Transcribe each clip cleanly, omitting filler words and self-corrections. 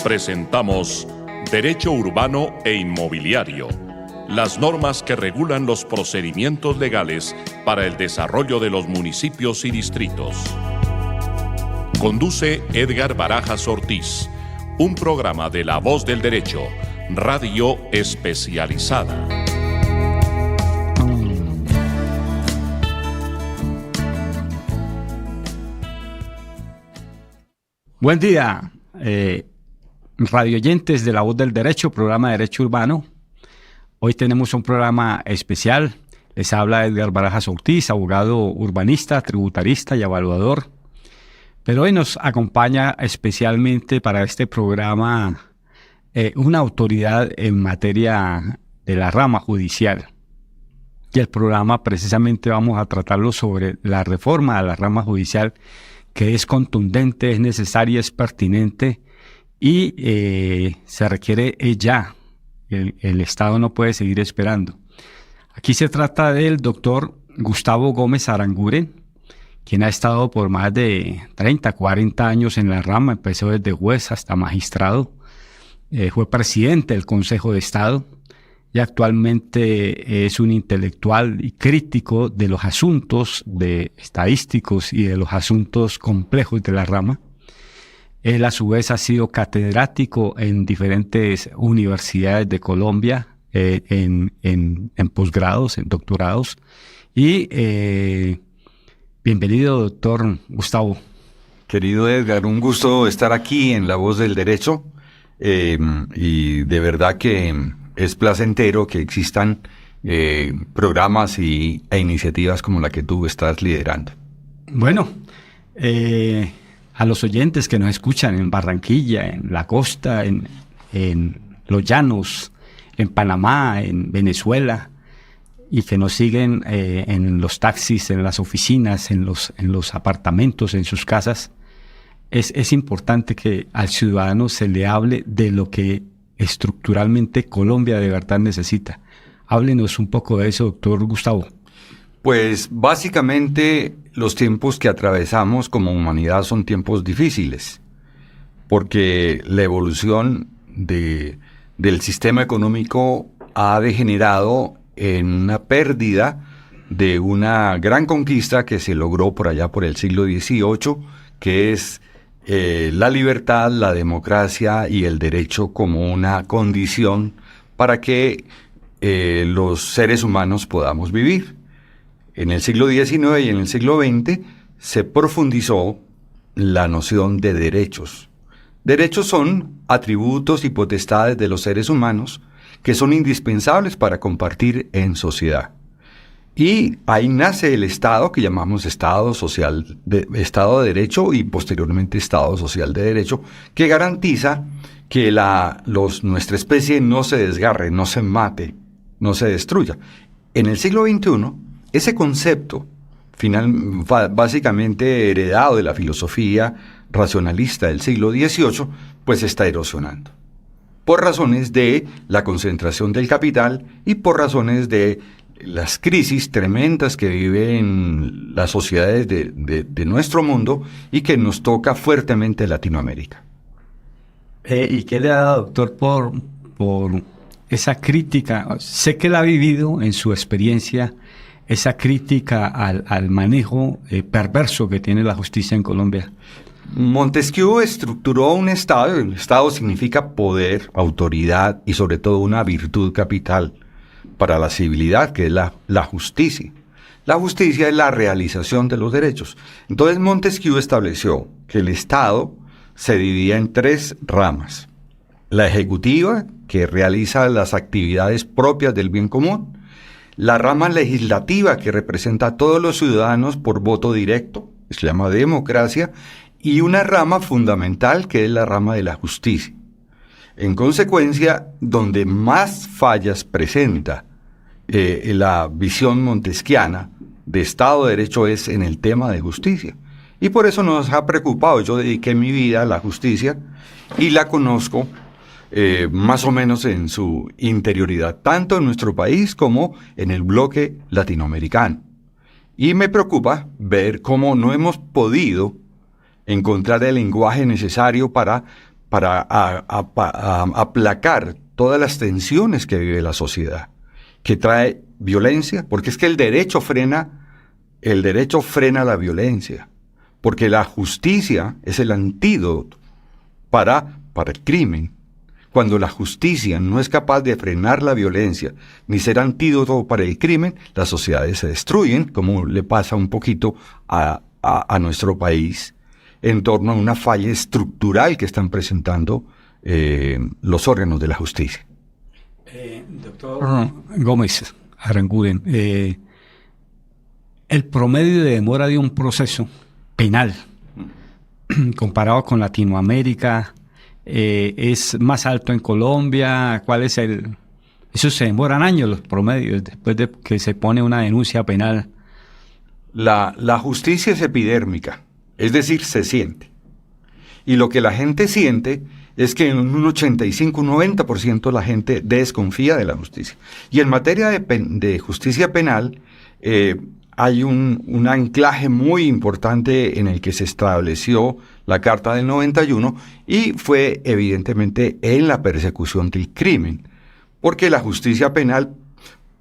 presentamos Derecho Urbano e Inmobiliario, las normas que regulan los procedimientos legales para el desarrollo de los municipios y distritos. Conduce Edgar Barajas Ortiz, un programa de La Voz del Derecho, radio especializada. Buen día, radioyentes de La Voz del Derecho, programa de Derecho Urbano. Hoy tenemos un programa especial. Les habla Edgar Barajas Ortiz, abogado urbanista, tributarista y evaluador. Pero hoy nos acompaña especialmente para este programa una autoridad en materia de la rama judicial. Y el programa precisamente vamos a tratarlo sobre la reforma de la rama judicial, que es contundente, es necesaria, es pertinente y se requiere ya. El Estado no puede seguir esperando. Aquí se trata del doctor Gustavo Gómez Aranguren, quien ha estado por más de 30, 40 años en la rama, empezó desde juez hasta magistrado, fue presidente del Consejo de Estado y actualmente es un intelectual y crítico de los asuntos estadísticos y de los asuntos complejos de la rama. Él a su vez ha sido catedrático en diferentes universidades de Colombia, en posgrados, en doctorados. Y bienvenido, doctor Gustavo. Querido Edgar, un gusto estar aquí en La Voz del Derecho. Y de verdad que es placentero que existan programas e iniciativas como la que tú estás liderando. Bueno, a los oyentes que nos escuchan en Barranquilla, en la costa, en los llanos, en Panamá, en Venezuela, y que nos siguen en los taxis, en las oficinas, en los apartamentos, en sus casas, es importante que al ciudadano se le hable de lo que estructuralmente Colombia de verdad necesita. Háblenos un poco de eso, doctor Gustavo. Pues básicamente los tiempos que atravesamos como humanidad son tiempos difíciles, porque la evolución del sistema económico ha degenerado en una pérdida de una gran conquista que se logró por allá por el siglo XVIII, que es la libertad, la democracia y el derecho como una condición para que los seres humanos podamos vivir. En el siglo XIX y en el siglo XX se profundizó la noción de derechos. Derechos son atributos y potestades de los seres humanos que son indispensables para compartir en sociedad. Y ahí nace el Estado, que llamamos Estado de Derecho y posteriormente Estado Social de Derecho, que garantiza que nuestra especie no se desgarre, no se mate, no se destruya. En el siglo XXI, ese concepto, básicamente heredado de la filosofía racionalista del siglo XVIII, pues está erosionando. Por razones de la concentración del capital y por razones de las crisis tremendas que viven las sociedades de nuestro mundo y que nos toca fuertemente Latinoamérica. ¿Y qué le ha dado, doctor, por esa crítica? Sé que la ha vivido en su experiencia, esa crítica al manejo perverso que tiene la justicia en Colombia. Montesquieu estructuró un Estado. El Estado significa poder, autoridad y sobre todo una virtud capital para la civilidad, que es la justicia. La justicia es la realización de los derechos. Entonces Montesquieu estableció que el Estado se dividía en tres ramas. La ejecutiva, que realiza las actividades propias del bien común. La rama legislativa, que representa a todos los ciudadanos por voto directo, se llama democracia. Y una rama fundamental, que es la rama de la justicia. En consecuencia, donde más fallas presenta la visión montesquiana de Estado de Derecho es en el tema de justicia. Y por eso nos ha preocupado. Yo dediqué mi vida a la justicia y la conozco más o menos en su interioridad, tanto en nuestro país como en el bloque latinoamericano. Y me preocupa ver cómo no hemos podido encontrar el lenguaje necesario para para aplacar todas las tensiones que vive la sociedad, que trae violencia, porque es que el derecho frena la violencia, porque la justicia es el antídoto para el crimen. Cuando la justicia no es capaz de frenar la violencia ni ser antídoto para el crimen, las sociedades se destruyen, como le pasa un poquito a nuestro país, en torno a una falla estructural que están presentando los órganos de la justicia. Doctor Gómez Aranguren, el promedio de demora de un proceso penal comparado con Latinoamérica es más alto en Colombia. ¿Cuál es eso se demoran años los promedios después de que se pone una denuncia penal? La justicia es epidérmica, es decir, se siente. Y lo que la gente siente es que en un 85, un 90% la gente desconfía de la justicia. Y en materia de justicia penal, hay un anclaje muy importante en el que se estableció la Carta del 91 y fue evidentemente en la persecución del crimen, porque la justicia penal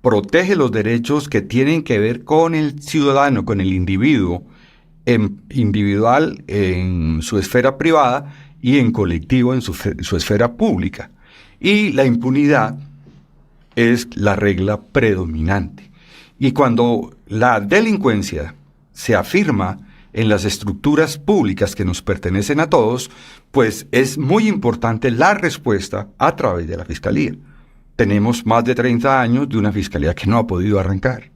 protege los derechos que tienen que ver con el ciudadano, con el individuo, individual en su esfera privada y en colectivo en su esfera pública. Y la impunidad es la regla predominante. Y cuando la delincuencia se afirma en las estructuras públicas que nos pertenecen a todos, pues es muy importante la respuesta a través de la Fiscalía. Tenemos más de 30 años de una Fiscalía que no ha podido arrancar.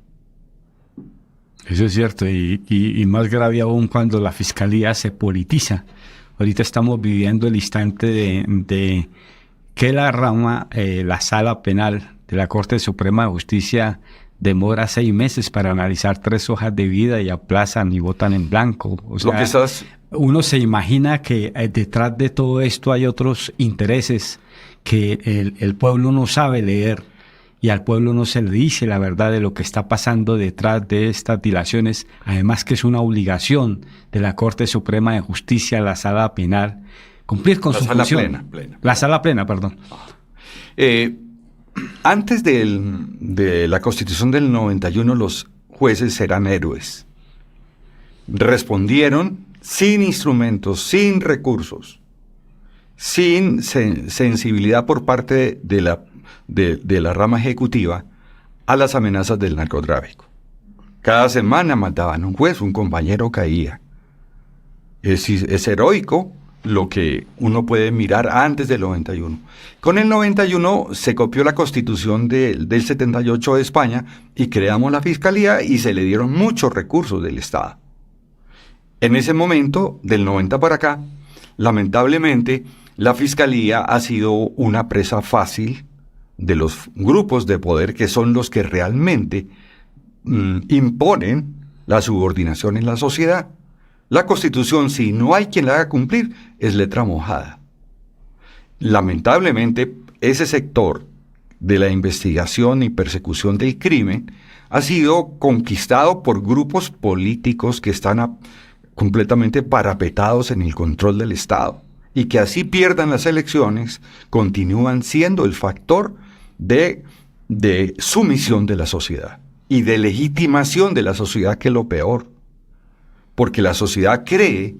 Eso es cierto, y más grave aún cuando la Fiscalía se politiza. Ahorita estamos viviendo el instante de que la rama, la Sala Penal de la Corte Suprema de Justicia demora 6 meses para analizar 3 hojas de vida y aplazan y votan en blanco. O sea, uno se imagina que detrás de todo esto hay otros intereses que el pueblo no sabe leer y al pueblo no se le dice la verdad de lo que está pasando detrás de estas dilaciones. Además que es una obligación de la Corte Suprema de Justicia, la Sala Penal, cumplir con su función. La Sala Plena, perdón. Antes de la Constitución del 91, los jueces eran héroes. Respondieron sin instrumentos, sin recursos, sin sensibilidad por parte de la rama ejecutiva a las amenazas del narcotráfico. Cada semana mataban a un juez, un compañero caía. Es heroico lo que uno puede mirar antes del 91. Con el 91 se copió la Constitución del 78 de España y creamos la Fiscalía y se le dieron muchos recursos del Estado. En ese momento, del 90 para acá, lamentablemente, la Fiscalía ha sido una presa fácil de los grupos de poder que son los que realmente imponen la subordinación en la sociedad. La Constitución, si no hay quien la haga cumplir, es letra mojada. Lamentablemente, ese sector de la investigación y persecución del crimen ha sido conquistado por grupos políticos que están completamente parapetados en el control del Estado y que así pierdan las elecciones, continúan siendo el factor de sumisión de la sociedad y de legitimación de la sociedad, que es lo peor. Porque la sociedad cree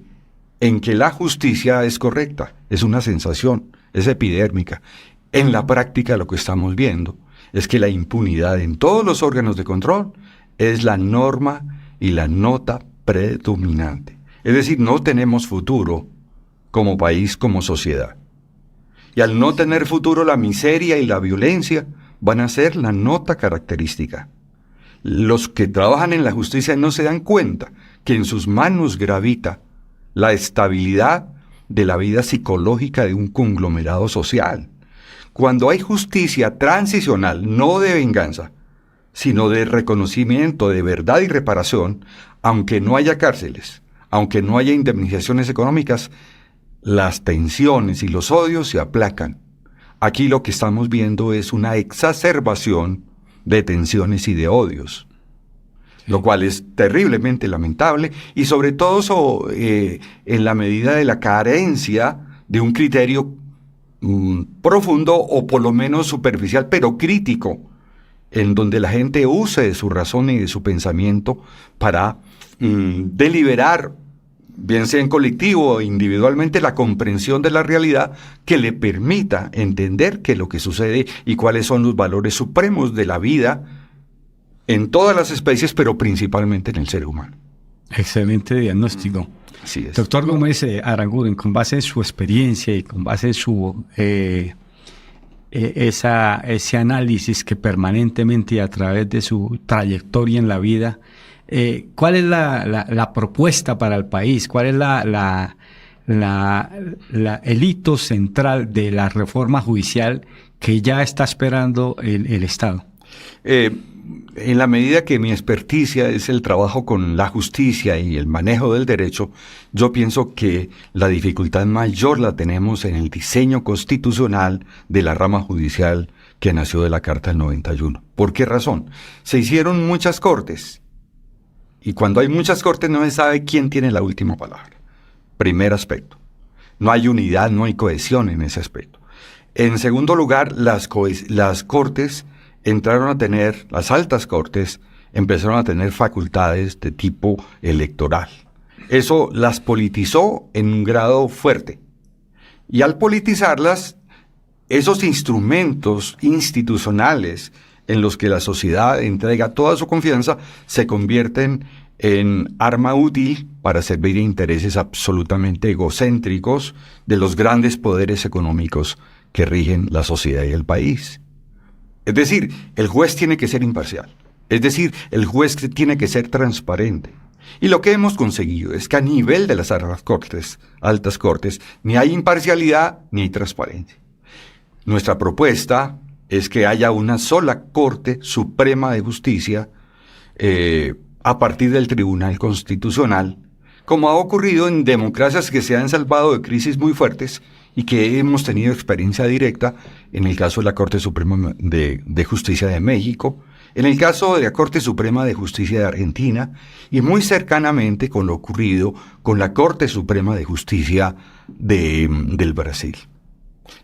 en que la justicia es correcta, es una sensación, es epidérmica. En la práctica lo que estamos viendo es que la impunidad en todos los órganos de control es la norma y la nota predominante. Es decir, no tenemos futuro como país, como sociedad. Y al no tener futuro, la miseria y la violencia van a ser la nota característica. Los que trabajan en la justicia no se dan cuenta que en sus manos gravita la estabilidad de la vida psicológica de un conglomerado social. Cuando hay justicia transicional, no de venganza, sino de reconocimiento, de verdad y reparación, aunque no haya cárceles, aunque no haya indemnizaciones económicas, las tensiones y los odios se aplacan. Aquí lo que estamos viendo es una exacerbación de tensiones y de odios, lo cual es terriblemente lamentable y sobre todo en la medida de la carencia de un criterio profundo o por lo menos superficial, pero crítico, en donde la gente use de su razón y de su pensamiento para deliberar, bien sea en colectivo o individualmente, la comprensión de la realidad que le permita entender qué es lo que sucede y cuáles son los valores supremos de la vida en todas las especies, pero principalmente en el ser humano. Excelente diagnóstico. Así es. Doctor Gómez Aranguren, con base en su experiencia y con base en su ese análisis que permanentemente y a través de su trayectoria en la vida, ¿cuál es la propuesta para el país? ¿Cuál es el hito central de la reforma judicial que ya está esperando el Estado? En la medida que mi experticia es el trabajo con la justicia y el manejo del derecho, yo pienso que la dificultad mayor la tenemos en el diseño constitucional de la rama judicial que nació de la Carta del 91. ¿Por qué razón? Se hicieron muchas cortes, y cuando hay muchas cortes no se sabe quién tiene la última palabra. Primer aspecto. No hay unidad, no hay cohesión en ese aspecto. En segundo lugar, las cortes entraron a tener, las altas cortes empezaron a tener facultades de tipo electoral. Eso las politizó en un grado fuerte. Y al politizarlas, esos instrumentos institucionales en los que la sociedad entrega toda su confianza se convierten en arma útil para servir a intereses absolutamente egocéntricos de los grandes poderes económicos que rigen la sociedad y el país. Es decir, el juez tiene que ser imparcial. Es decir, el juez tiene que ser transparente. Y lo que hemos conseguido es que a nivel de las altas cortes, ni hay imparcialidad ni hay transparencia. Nuestra propuesta es que haya una sola Corte Suprema de Justicia a partir del Tribunal Constitucional, como ha ocurrido en democracias que se han salvado de crisis muy fuertes y que hemos tenido experiencia directa en el caso de la Corte Suprema de Justicia de México, en el caso de la Corte Suprema de Justicia de Argentina y muy cercanamente con lo ocurrido con la Corte Suprema de Justicia del Brasil.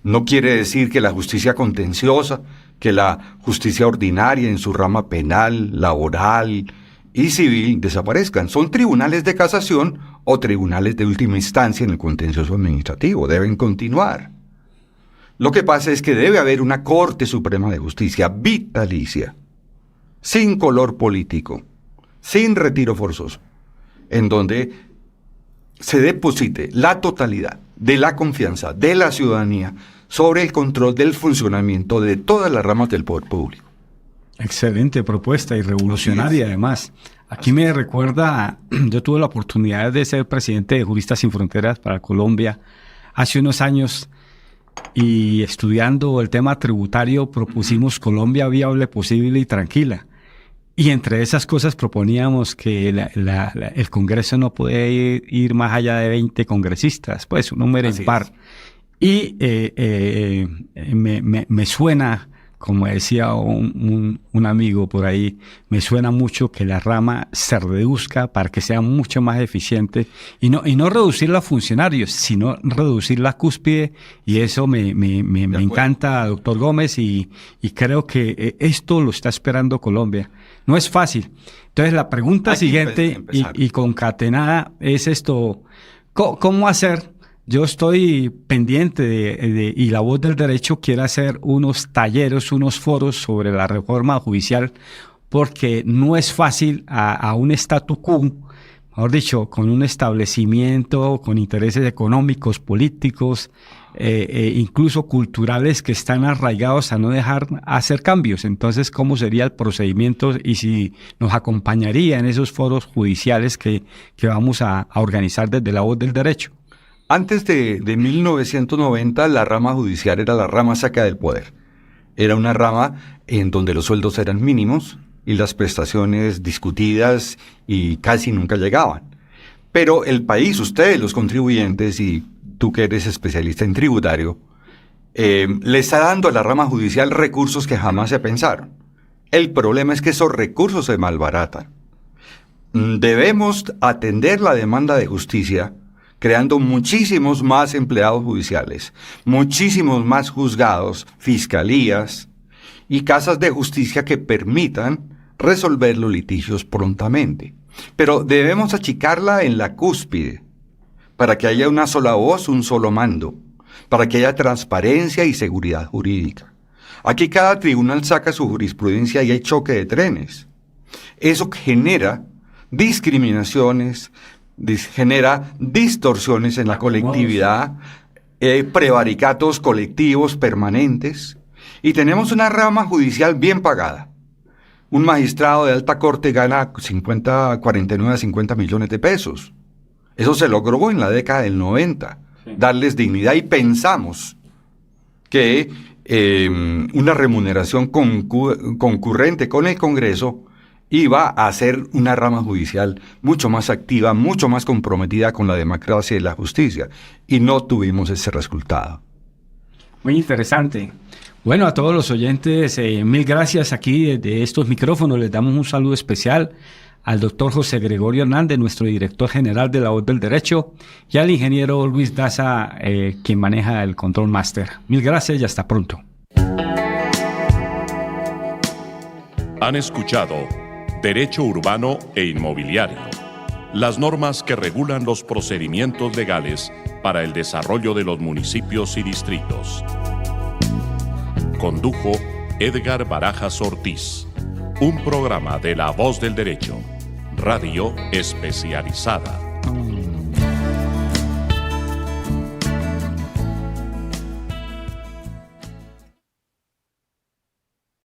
No quiere decir que la justicia contenciosa, que la justicia ordinaria en su rama penal, laboral y civil desaparezcan. Son tribunales de casación o tribunales de última instancia en el contencioso administrativo. Deben continuar. Lo que pasa es que debe haber una Corte Suprema de Justicia vitalicia, sin color político, sin retiro forzoso, en donde se deposite la totalidad de la confianza de la ciudadanía sobre el control del funcionamiento de todas las ramas del poder público. Excelente propuesta y revolucionaria además. Aquí me recuerda, yo tuve la oportunidad de ser presidente de Juristas Sin Fronteras para Colombia hace unos años y estudiando el tema tributario propusimos Colombia viable, posible y tranquila. Y entre esas cosas proponíamos que el Congreso no puede ir más allá de 20 congresistas, pues un número impar. Y me suena, como decía un amigo por ahí, me suena mucho que la rama se reduzca para que sea mucho más eficiente y no reducir los funcionarios, sino reducir la cúspide, y eso me encanta, doctor Gómez, y creo que esto lo está esperando Colombia. No es fácil. Entonces la pregunta siguiente y concatenada es esto, ¿cómo hacer? Yo estoy pendiente y La Voz del Derecho quiere hacer unos talleres, unos foros sobre la reforma judicial, porque no es fácil a un statu quo, mejor dicho, con un establecimiento, con intereses económicos, políticos, incluso culturales que están arraigados a no dejar hacer cambios. Entonces, ¿cómo sería el procedimiento y si nos acompañaría en esos foros judiciales que vamos a organizar desde La Voz del Derecho? Antes de 1990, la rama judicial era la rama saca del poder. Era una rama en donde los sueldos eran mínimos y las prestaciones discutidas y casi nunca llegaban. Pero el país, ustedes, los contribuyentes, y tú que eres especialista en tributario, le está dando a la rama judicial recursos que jamás se pensaron. El problema es que esos recursos se malbaratan. Debemos atender la demanda de justicia creando muchísimos más empleados judiciales, muchísimos más juzgados, fiscalías y casas de justicia que permitan resolver los litigios prontamente. Pero debemos achicarla en la cúspide, para que haya una sola voz, un solo mando, para que haya transparencia y seguridad jurídica. Aquí cada tribunal saca su jurisprudencia y hay choque de trenes. Eso genera discriminaciones, genera distorsiones en la colectividad, prevaricatos colectivos permanentes, y tenemos una rama judicial bien pagada. Un magistrado de alta corte gana 49 a 50 millones de pesos. Eso se logró en la década del 90, darles dignidad, y pensamos que una remuneración concurrente con el Congreso iba a hacer una rama judicial mucho más activa, mucho más comprometida con la democracia y la justicia, y no tuvimos ese resultado. Muy interesante. Bueno, a todos los oyentes, mil gracias aquí desde estos micrófonos. Les damos un saludo especial al doctor José Gregorio Hernández, nuestro director general de La Voz del Derecho, y al ingeniero Luis Daza, quien maneja el Control Master. Mil gracias y hasta pronto. Han escuchado Derecho Urbano e Inmobiliario, las normas que regulan los procedimientos legales para el desarrollo de los municipios y distritos. Condujo Edgar Barajas Ortiz, un programa de La Voz del Derecho, radio especializada.